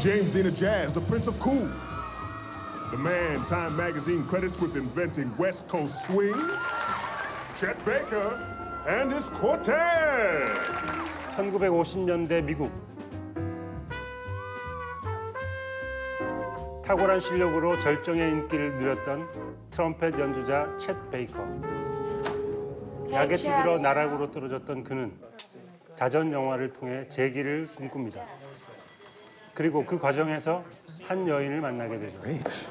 James Dean of jazz, the Prince of Cool. The man Time magazine credits with inventing West Coast swing. Chet Baker and his quartet. 1950년대 미국. 탁월한 실력으로 절정의 인기를 누렸던 트럼펫 연주자 챗 베이커. 약에 찌들어 나락으로 떨어졌던 그는 자전 영화를 통해 재기를 꿈꿉니다. 그리고 그 과정에서 한 여인을 만나게 되죠.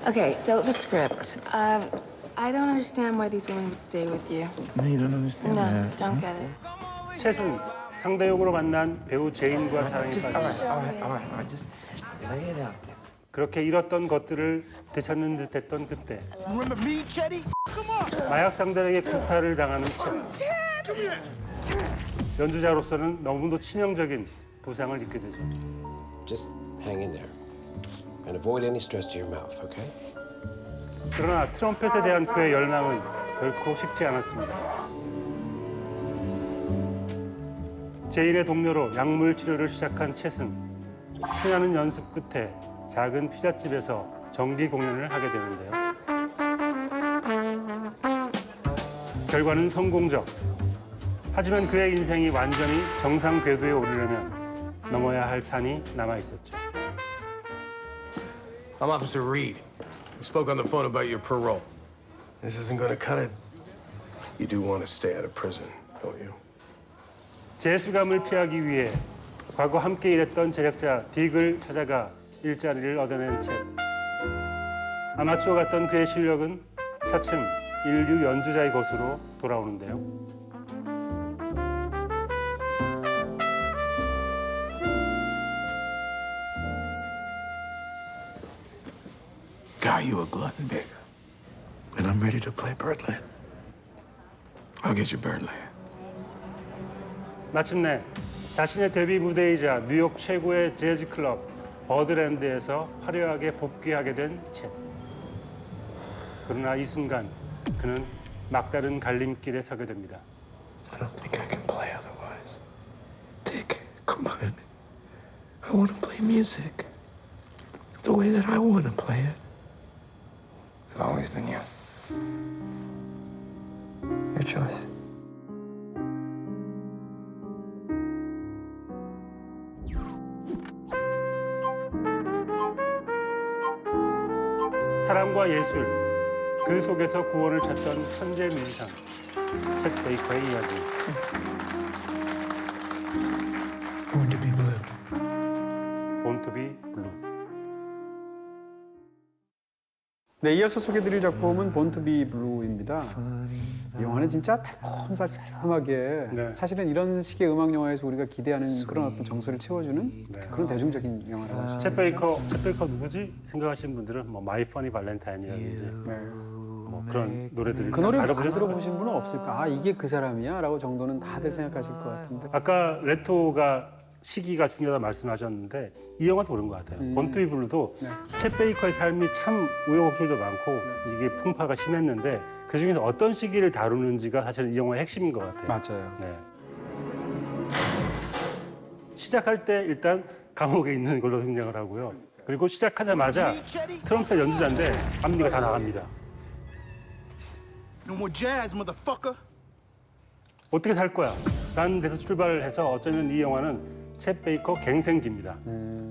Okay, so the script. I don't understand why these women would stay with you. No, you don't understand No, that. don't get it. 챗은 상대역으로 만난 배우 제인과 사랑에 Just, 빠집니다. all right. Just lay it out there. 그렇게 잃었던 것들을 되찾는 듯했던 그때 마약 상들에게 구타를 당하는 챗. 연주자로서는 너무도 치명적인 부상을 입게 되죠. Just hang in there and avoid any stress to your mouth, okay? 그러나 트럼펫에 대한 그의 열망은 결코 식지 않았습니다. 제인의 동료로 약물 치료를 시작한 챗은 수많은 연습 끝에 작은 피자집에서 정기 공연을 하게 되는데요. 결과는 성공적. 하지만 그의 인생이 완전히 정상 궤도에 오르려면 넘어야 할 산이 남아 있었죠. I'm Officer Reed. We spoke on the phone about your parole. This isn't gonna cut it. You do want to stay out of prison, don't you? 재수감을 피하기 위해 과거 함께 일했던 제작자 딕을 찾아가 일자리를 얻어낸 챗. 아마추어 같던 그의 실력은 차츰 인류 연주자의 것으로 돌아오는데요. God, you a glutton, Baker. And I'm ready to play Birdland. I'll get you Birdland. 마침내 자신의 데뷔 무대이자 뉴욕 최고의 재즈 클럽 버드랜드에서 화려하게 복귀하게 된 챗. 그러나 이 순간 그는 막다른 갈림길에 서게 됩니다. I don't think I can play otherwise. Dick, come on. I want to play music. The way that I want to play it. It's always been you. Your choice. 사랑과 예술, 그 속에서 구원을 찾던 천재 뮤지션 챗 베이커의 이야기. Born to be blue. Born to be blue. 네, 이어서 소개드릴 작품은 본 투 비 블루입니다. 이 영화는 진짜 달콤하게 네. 사실은 이런 식의 음악 영화에서 우리가 기대하는 그런 어떤 정서를 채워주는 그런 대중적인 영화라고 할 수 있습니다. 챗 베이커 누구지? 생각하시는 분들은 뭐 마이 퍼니 발렌타인이라든지 네. 뭐 그런 노래들을 그 노래 안 알아보셨을까요? 들어보신 분은 없을까? 아, 이게 그 사람이야? 라고 정도는 다들 생각하실 것 같은데. 아까 레토가 시기가 중요하다 말씀하셨는데 이 영화도 그런 것 같아요. 본투비 블루도 네. 챗 베이커의 삶이 참 우여곡절도 많고 이게 풍파가 심했는데 그 중에서 어떤 시기를 다루는지가 사실은 이 영화의 핵심인 것 같아요. 맞아요. 네. 시작할 때 일단 감옥에 있는 걸로 등장을 하고요. 그리고 시작하자마자 트럼펫 연주자인데 앞니가 다 나갑니다. No more jazz, motherfucker. 어떻게 살 거야? 라는 데서 출발을 해서 어쩌면 이 영화는 챗 베이커 갱생기입니다.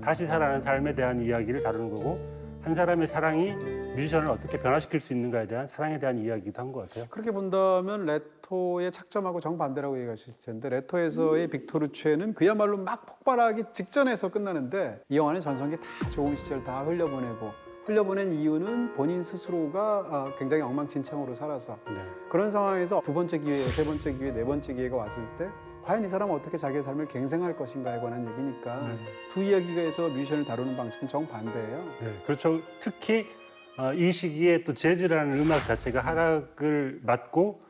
다시 살아나는 삶에 대한 이야기를 다루는 거고 한 사람의 사랑이 뮤지션을 어떻게 변화시킬 수 있는가에 대한 사랑에 대한 이야기도 한 것 같아요. 그렇게 본다면 레토의 착점하고 정반대라고 얘기하실 텐데 레토에서의 빅토르체는 그야말로 막 폭발하기 직전에서 끝나는데 이 영화는 전성기 다 좋은 시절 다 흘려보낸 이유는 본인 스스로가 굉장히 엉망진창으로 살아서 네. 그런 상황에서 두 번째 기회, 세 번째 기회, 네 번째 기회가 왔을 때 과연 이 사람은 어떻게 자기의 삶을 갱생할 것인가에 관한 얘기니까 두 이야기에서 뮤지션을 다루는 방식은 정반대예요. 네, 그렇죠. 특히 이 시기에 또 재즈라는 음악 자체가 하락을 맞고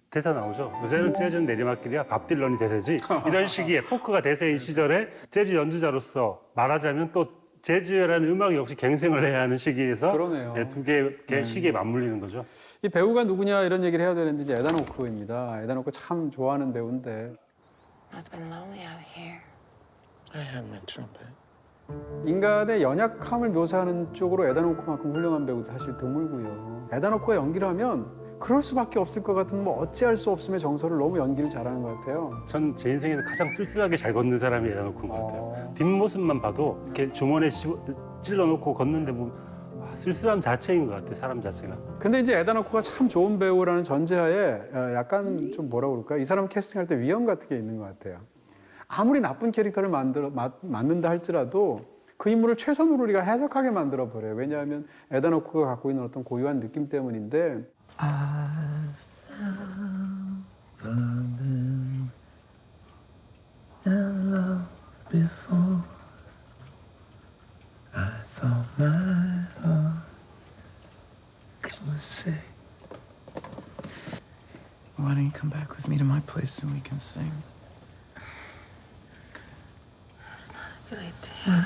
대사 나오죠. 요새는 재즈는 내리막길이야. 밥 딜런이 대세지. 이런 시기에 포크가 대세인 시절에 재즈 연주자로서 말하자면 또 재즈라는 음악 역시 갱생을 해야 하는 시기에서 그러네요. 네, 두 개의 시기에 맞물리는 거죠. 이 배우가 누구냐 이런 얘기를 해야 되는데 이제 에단 호크입니다. 에단 호크 참 좋아하는 배우인데 Must have been lonely out here. I have my trumpet. 인간의 연약함을 묘사하는 쪽으로 에단 호크만큼 훌륭한 배우도 사실 드물고요. 에단 호크가 연기를 하면 그럴 수밖에 없을 것 같은 뭐 어찌할 수 없음의 정서를 너무 연기를 잘하는 것 같아요. 전 제 인생에서 가장 쓸쓸하게 잘 걷는 사람이 에다노크인 것 같아요. 뒷모습만 봐도 이렇게 주머니에 찔러놓고 걷는데 뭐 쓸쓸함 자체인 것 같아요. 사람 자체가. 근데 이제 에단 호크가 참 좋은 배우라는 전제하에 약간 좀 뭐라 그럴까, 이 사람 캐스팅할 때 위험 같은 게 있는 것 같아요. 아무리 나쁜 캐릭터를 만든다 할지라도 그 인물을 최선으로 우리가 해석하게 만들어 버려요. 왜냐하면 에단 호크가 갖고 있는 어떤 고유한 느낌 때문인데. Before I thought my heart was sick. Why don't you come back with me to my place and we can sing? That's not a good idea.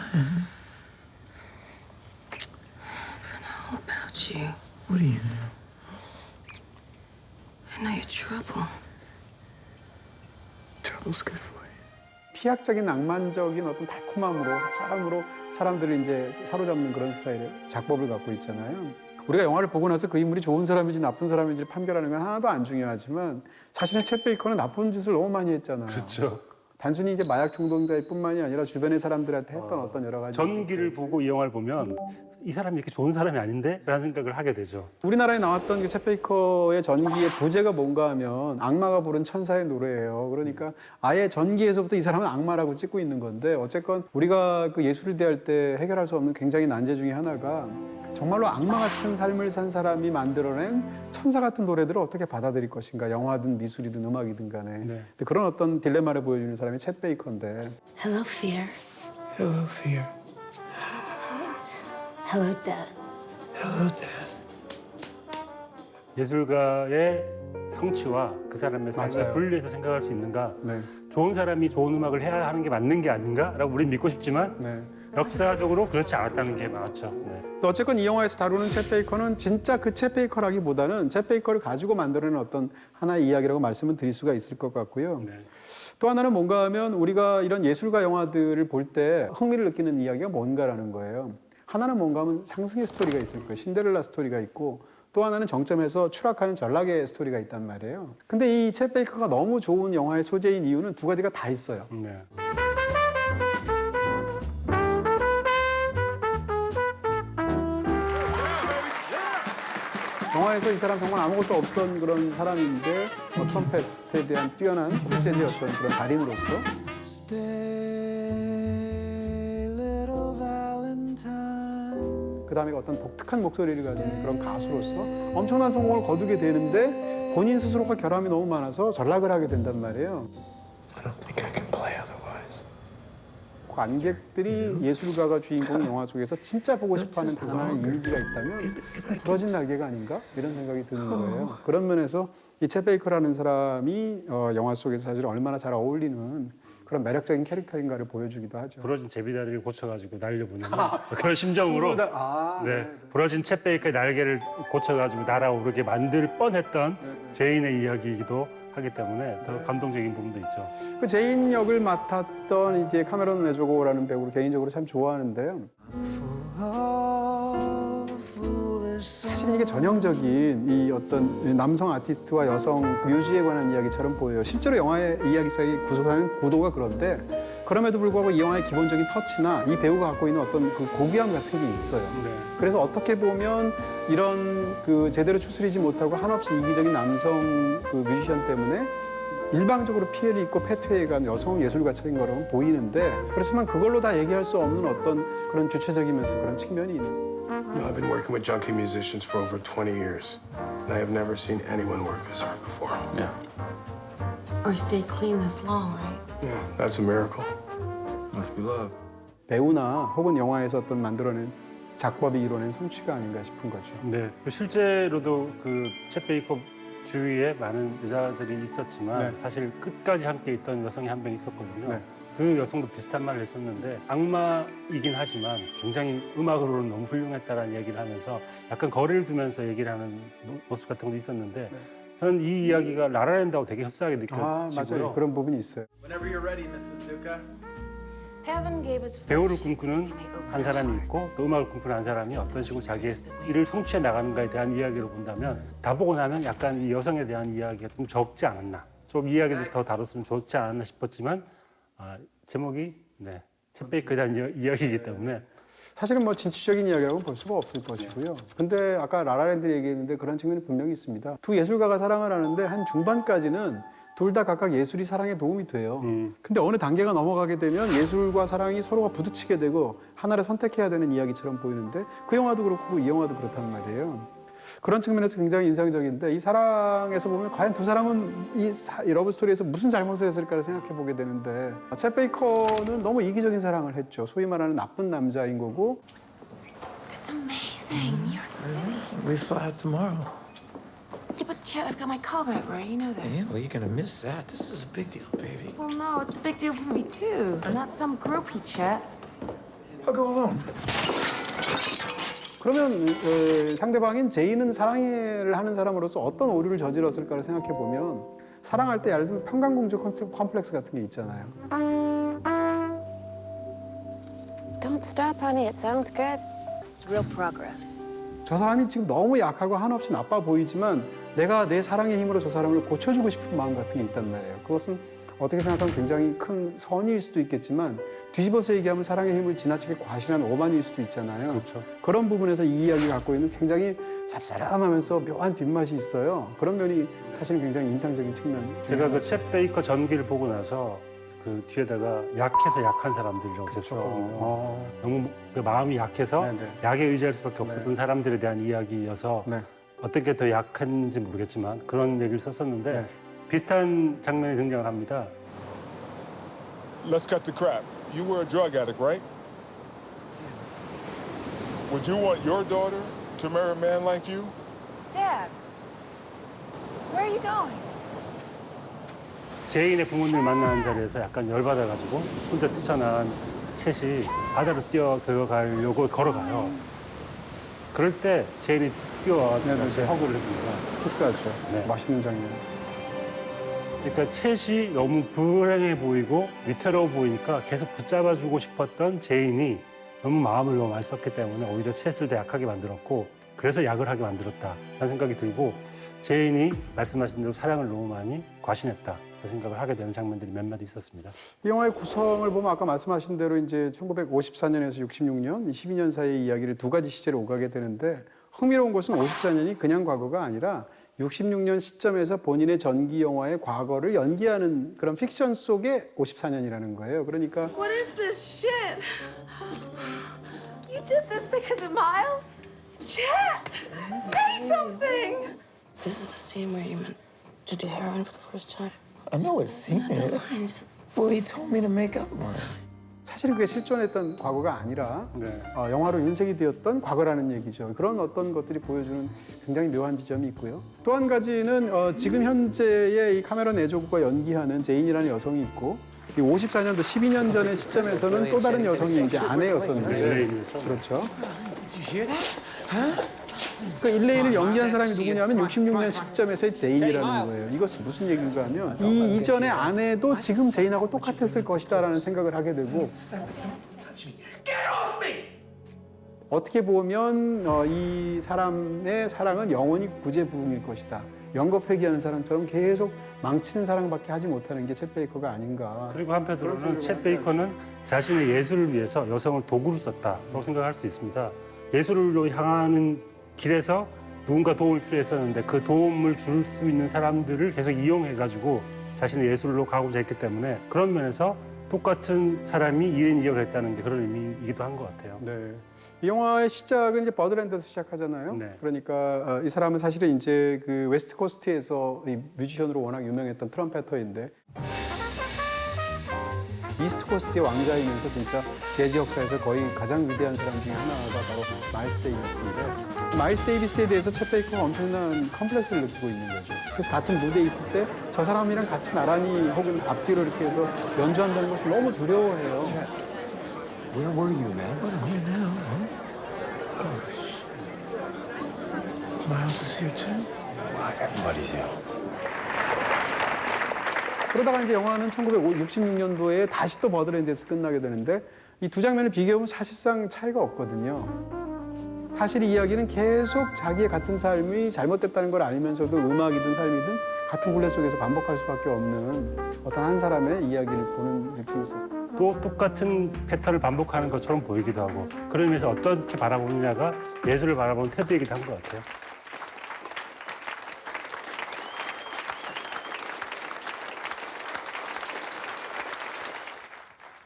Because I know about you. What do you know? I know your trouble. Trouble's good for you. 피학적인 낭만적인 어떤 달콤함으로 쌉싸름으로 사람들을 이제 사로잡는 그런 스타일의 작법을 갖고 있잖아요. 우리가 영화를 보고 나서 그 인물이 좋은 사람인지 나쁜 사람인지를 판결하는 건 하나도 안 중요하지만 사실은 챗 베이커는 나쁜 짓을 너무 많이 했잖아요. 그렇죠. 단순히 이제 마약 중독자일 뿐만이 아니라 주변의 사람들한테 했던 어떤 여러 가지 전기를 보고 이 영화를 보면 이 사람이 이렇게 좋은 사람이 아닌데? 라는 생각을 하게 되죠. 우리나라에 나왔던 그 챗 베이커의 전기의 부제가 뭔가 하면 악마가 부른 천사의 노래예요. 그러니까 아예 전기에서부터 이 사람은 악마라고 찍고 있는 건데 어쨌건 우리가 그 예술을 대할 때 해결할 수 없는 굉장히 난제 중에 하나가 정말로 악마 같은 삶을 산 사람이 만들어낸 천사 같은 노래들을 어떻게 받아들일 것인가. 영화든 미술이든 음악이든 간에. 네. 근데 그런 어떤 딜레마를 보여주는 사람이 챗 베이커인데. Hello, fear. Hello, fear. Hello, death. Hello, death. 예술가의 성취와 그 사람의 삶을 맞아요. 분리해서 생각할 수 있는가? 네. 좋은 사람이 좋은 음악을 해야 하는 게 맞는 게 아닌가라고 우린 믿고 싶지만 네. 역사적으로 그렇지 않았다는 게 맞죠. 네. 어쨌건 이 영화에서 다루는 챗 베이커는 진짜 그 챗 베이커라기보다는 챗 베이커를 가지고 만들어낸 어떤 하나의 이야기라고 말씀을 드릴 수가 있을 것 같고요. 네. 또 하나는 뭔가 하면 우리가 이런 예술가 영화들을 볼 때 흥미를 느끼는 이야기가 뭔가라는 거예요. 하나는 뭔가 하면 상승의 스토리가 있을 거예요. 신데렐라 스토리가 있고 또 하나는 정점에서 추락하는 전락의 스토리가 있단 말이에요. 근데 이 챗 베이커가 너무 좋은 영화의 소재인 이유는 두 가지가 다 있어요. 네. 영화에서 이 사람 정말 아무것도 없던 그런 사람인데 트럼펫에 대한 뛰어난 쿨재즈의 어떤 그런 달인으로서 그 다음에 어떤 독특한 목소리를 가진 그런 가수로서 엄청난 성공을 거두게 되는데 본인 스스로가 결함이 너무 많아서 전락을 하게 된단 말이에요. I don't think I can play otherwise. 관객들이 예술가가 주인공 영화 속에서 진짜 보고 싶어하는 단 하나의 이미지가 있다면 부러진 날개가 아닌가? 이런 생각이 드는 거예요. 그런 면에서 이 챗 베이커라는 사람이 영화 속에서 사실 얼마나 잘 어울리는 그런 매력적인 캐릭터인가를 보여주기도 하죠. 부러진 제비다리를 고쳐가지고 날려보내는 그런 심정으로 네, 부러진 챗 베이커의 날개를 고쳐가지고 날아오르게 만들 뻔했던 제인의 이야기이기도 하기 때문에 더 감동적인 부분도 있죠. 그 제인 역을 맡았던 이제 카메론 네조고라는 배우를 개인적으로 참 좋아하는데요. 사실 이게 전형적인 이 어떤 남성 아티스트와 여성 뮤지에 관한 이야기처럼 보여요. 실제로 영화의 이야기사의 구성하는 구도가 그런데 그럼에도 불구하고 이 영화의 기본적인 터치나 이 배우가 갖고 있는 어떤 그 고귀함 같은 게 있어요. 네. 그래서 어떻게 보면 이런 그 제대로 추스리지 못하고 한없이 이기적인 남성 그 뮤지션 때문에 일방적으로 피해를 입고 패퇴해간 여성 예술가처럼 거라고 보이는데 그렇지만 그걸로 다 얘기할 수 없는 어떤 그런 주체적이면서 그런 측면이 있는. You know, I've been working with junkie musicians for over 20 years, and I have never seen anyone work this hard before. Yeah. Or stay clean this long, right? Yeah, that's a miracle. Must be love. 배우나 혹은 영화에서 어떤 만들어낸 작법이 이뤄낸 성취가 아닌가 싶은 거죠. 네, 실제로도 그 챗 베이커 주위에 많은 여자들이 있었지만 네. 사실 끝까지 함께 있던 여성이 한 명 있었거든요. 네. 그 여성도 비슷한 말을 했었는데 악마이긴 하지만 굉장히 음악으로는 너무 훌륭했다라는 얘기를 하면서 약간 거리를 두면서 얘기를 하는 모습 같은 것도 있었는데 저는 이 이야기가 라라랜드하고 되게 흡사하게 아, 느껴지고요. 맞아요. 그런 부분이 있어요. Whenever you're ready, Mrs. Zuka. Heaven gave us 배우를 friendship. 꿈꾸는 Can we open 한 사람이 our 있고 hearts? 또 음악을 꿈꾸는 한 사람이 어떤 식으로 자기의 일을 성취해 나가는가에 대한 이야기를 본다면 다 보고 나면 약간 이 여성에 대한 이야기가 좀 적지 않았나. 좀 이야기를 더 다뤘으면 좋지 않았나 싶었지만 제목이 챗 베이커에 대한 이야기이기 때문에 사실은 뭐 진취적인 이야기라고 볼 수가 없을 것이고요. 근데 아까 라라랜드 얘기했는데 그런 측면이 분명히 있습니다. 두 예술가가 사랑을 하는데 한 중반까지는 둘 다 각각 예술이 사랑에 도움이 돼요. 근데 어느 단계가 넘어가게 되면 예술과 사랑이 서로가 부딪히게 되고 하나를 선택해야 되는 이야기처럼 보이는데 그 영화도 그렇고 이 영화도 그렇다는 말이에요. 그런 측면에서 굉장히 인상적인데 이 사랑에서 보면 과연 두 사람은 이 러브 스토리에서 무슨 잘못을 했을까를 생각해 보게 되는데 챗 베이커는 너무 이기적인 사랑을 했죠. 소위 말하는 나쁜 남자인 거고. That's amazing. New York City. We fly out tomorrow. Yeah, but Chet, I've got my call back, right? You know that. Yeah, well, you're gonna miss that. This is a big deal, baby. Well, no, it's a big deal for me, too. Not some groupie, Chet. I'll go alone. 그러면 상대방인 제이는 사랑을 하는 사람으로서 어떤 오류를 저질렀을까를 생각해 보면 사랑할 때 얇은 평강공주 컴플렉스 같은 게 있잖아요. Don't stop, honey. It sounds good. It's real progress. 저 사람이 지금 너무 약하고 한없이 나빠 보이지만 내가 내 사랑의 힘으로 저 사람을 고쳐주고 싶은 마음 같은 게 있단 말이에요. 그것은 어떻게 생각하면 굉장히 큰 선의일 수도 있겠지만 뒤집어서 얘기하면 사랑의 힘을 지나치게 과신한 오만일 수도 있잖아요. 그렇죠. 그런 부분에서 이 이야기가 갖고 있는 굉장히 쌉싸름하면서 묘한 뒷맛이 있어요. 그런 면이 사실은 굉장히 인상적인 측면. 제가 그 챗 베이커 전기를 보고 나서 그 뒤에다가 약해서 약한 사람들이라고 썼거든요. 너무 그 마음이 약해서 네네. 약에 의지할 수밖에 없었던 사람들에 대한 이야기여서 네. 어떤 게 더 약했는지 모르겠지만 그런 얘기를 썼었는데 네. 비슷한 장면이 등장을 합니다. Let's cut the crap. You were a drug addict, right? Would you want your daughter to marry a man like you? Dad, where are you going? 제인의 부모님을 만나는 자리에서 약간 열받아가지고 혼자 뛰쳐나간 챗이 바다로 뛰어 들어가려고 걸어가요. 그럴 때 제인이 뛰어와서 같이 허그를 해줍니다. 키스하죠. 네. 맛있는 장면. 그러니까 챗이 너무 불행해 보이고 위태로워 보이니까 계속 붙잡아주고 싶었던 제인이 너무 마음을 너무 많이 썼기 때문에 오히려 챗을 더 약하게 만들었고 그래서 약을 하게 만들었다라는 생각이 들고 제인이 말씀하신 대로 사랑을 너무 많이 과신했다. 생각을 하게 되는 장면들이 몇 마디 있었습니다. 이 영화의 구성을 보면 아까 말씀하신 대로 이제 1954년에서 66년, 12년 사이의 이야기를 두 가지 시제로 오가게 되는데 흥미로운 것은 54년이 그냥 과거가 아니라 66년 시점에서 본인의 전기 영화의 과거를 연기하는 그런 픽션 속의 54년이라는 거예요. 그러니까 What is this shit? You did this because of Miles? Chet, say something! This is the scene where you meant to do heroin for the first time. I know it's seen it. Well, he told me to make up one. 사실은 그게 실존했던 과거가 아니라 네. 영화로 윤색이 되었던 과거라는 얘기죠. 그런 어떤 것들이 보여주는 굉장히 묘한 지점이 있고요. 또 한 가지는 지금 현재의 이 카메론 에조그가 연기하는 제인이라는 여성이 있고 이 54년도 12년 전의 시점에서는 또 다른 여성이 이제 아내였었는데 일레인이었죠. 그렇죠. Did you hear that? Huh? 그 일레인을 연기한 사람이 누구냐면 66년 시점에서의 제인이라는 거예요. 이것은 무슨 얘기인가 하면 이 이전의 아내도 지금 제인하고 똑같았을 것이다라는 생각을 하게 되고 어떻게 보면 이 사람의 사랑은 영원히 구제부응일 것이다. 영겁회귀하는 사람처럼 계속 망치는 사랑밖에 하지 못하는 게 챗 베이커가 아닌가. 그리고 한편으로는 챗 베이커는 자신의 예술을 위해서 여성을 도구로 썼다고 생각할 수 있습니다. 예술로 향하는 길에서 누군가 도움이 필요했었는데 그 도움을 줄 수 있는 사람들을 계속 이용해가지고 자신의 예술로 가고자 했기 때문에 그런 면에서 똑같은 사람이 1인 2역을 했다는 게 그런 의미이기도 한 것 같아요. 네. 이 영화의 시작은 이제 버드랜드에서 시작하잖아요. 네. 그러니까 이 사람은 사실은 이제 그 웨스트 코스트에서 이 뮤지션으로 워낙 유명했던 트럼페터인데 이스트 코스트의 왕자이면서 진짜 재즈 역사에서 거의 가장 위대한 사람 중에 하나가 바로 마일스 데이비스인데 마일스 데이비스에 대해서 챗 베이커가 엄청난 컴플렉스를 느끼고 있는 거죠. 그래서 같은 무대에 있을 때 저 사람이랑 같이 나란히 혹은 앞뒤로 이렇게 해서 연주한다는 것을 너무 두려워해요. Where were you, man? What am I now? Huh? Oh, Miles is here too. Everybody's here. 그러다가 이제 영화는 1966년도에 다시 또 버드랜드에서 끝나게 되는데 이 두 장면을 비교해보면 사실상 차이가 없거든요. 사실 이 이야기는 계속 자기의 같은 삶이 잘못됐다는 걸 알면서도 음악이든 삶이든 같은 굴레 속에서 반복할 수밖에 없는 어떤 한 사람의 이야기를 보는 느낌이 있었어요. 또 똑같은 패턴을 반복하는 것처럼 보이기도 하고 그런 의미에서 어떻게 바라보느냐가 예술을 바라보는 태도이기도 한 것 같아요.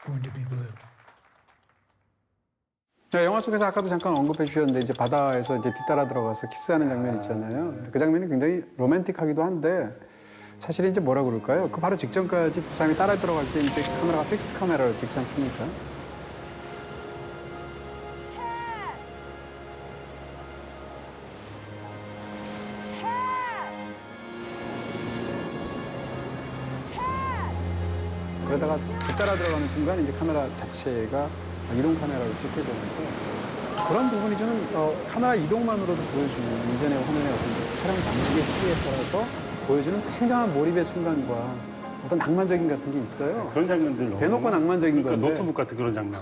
Born to be blue. 자, 영화 속에서 아까도 잠깐 언급해 주셨는데 이제 바다에서 이제 뒤따라 들어가서 키스하는 장면 있잖아요. 그 장면이 굉장히 로맨틱하기도 한데 사실 이제 뭐라 그럴까요? 그 바로 직전까지 두 사람이 따라 들어갈 때 이제 카메라가 픽스드 카메라로 찍지 않습니까? 그러다가 뒤따라 들어가는 순간 이제 카메라 자체가 이동 카메라로 찍게 되는데 그런 부분이 저는 카메라 이동만으로도 보여주는 이전의 화면의 어떤 촬영 방식의 차이에 따라서 보여주는 굉장한 몰입의 순간과 어떤 낭만적인 같은 게 있어요. 그런 장면들 대놓고 낭만적인 그러니까 건데 노트북 같은 그런 장면.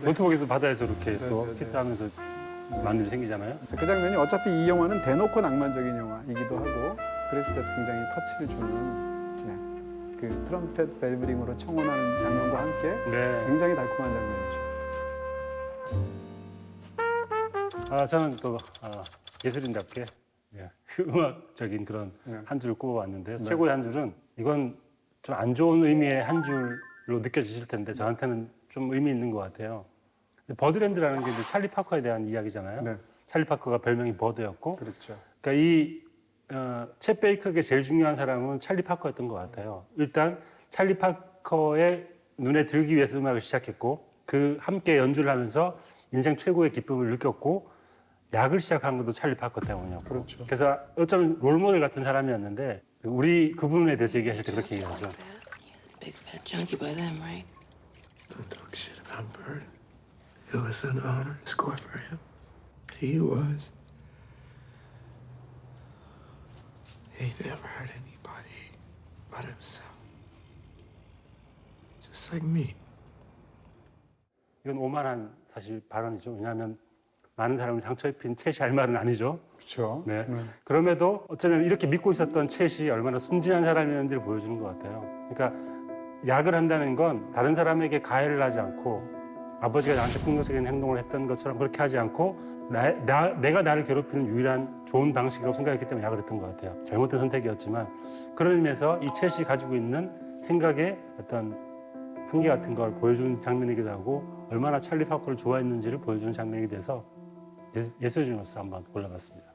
노트북에서 바다에서 이렇게 또 네. 키스하면서 많은 일이 생기잖아요. 그래서 그 장면이 어차피 이 영화는 대놓고 낭만적인 영화이기도 하고 그랬을 때 굉장히 터치를 주는 그 트럼펫 벨브링으로 청혼하는 장면과 함께 네. 굉장히 달콤한 장면이죠. 저는 또 예술인답게 음악적인 그런 네. 한 줄을 꼽아왔는데요. 네. 최고의 한 줄은 이건 좀 안 좋은 의미의 한 줄로 느껴지실 텐데 저한테는 좀 의미 있는 것 같아요. 버드랜드라는 게 이제 찰리 파커에 대한 이야기잖아요. 네. 찰리 파커가 별명이 버드였고, 그렇죠. 그러니까 챗 베이커에게 제일 중요한 사람은 찰리 파커였던 것 같아요. 일단 찰리 파커의 눈에 들기 위해서 음악을 시작했고 그 함께 연주를 하면서 인생 최고의 기쁨을 느꼈고 약을 시작한 것도 찰리 파커 때문이었고 그렇죠. 그래서 어쩌면 롤모델 같은 사람이었는데 우리 그분에 대해서 얘기하실 때 그렇게 얘기하죠. Big fat junkie by them, right? Don't talk shit about Bird. It was an honor to score for him. He was. He never hurt anybody but himself. Just like me. 이건 오만한 사실 발언이죠. 왜냐하면 많은 사람을 상처 입힌 챗이 할 말은 아니죠. 그렇죠. 네. 그럼에도 어쩌면 이렇게 믿고 있었던 챗이 얼마나 순진한 사람이었는지를 보여주는 것 같아요. 그러니까 약을 한다는 건 다른 사람에게 가해를 하지 않고 아버지가 나한테 폭력적인 행동을 했던 것처럼 그렇게 하지 않고 내가 나를 괴롭히는 유일한 좋은 방식이라고 생각했기 때문에 약을 했던 것 같아요. 잘못된 선택이었지만 그런 의미에서 이 챗이 가지고 있는 생각의 어떤 한계 같은 걸 보여주는 장면이기도 하고 얼마나 찰리 파커를 좋아했는지를 보여주는 장면이 돼서 예술인으로서 한번 골라봤습니다.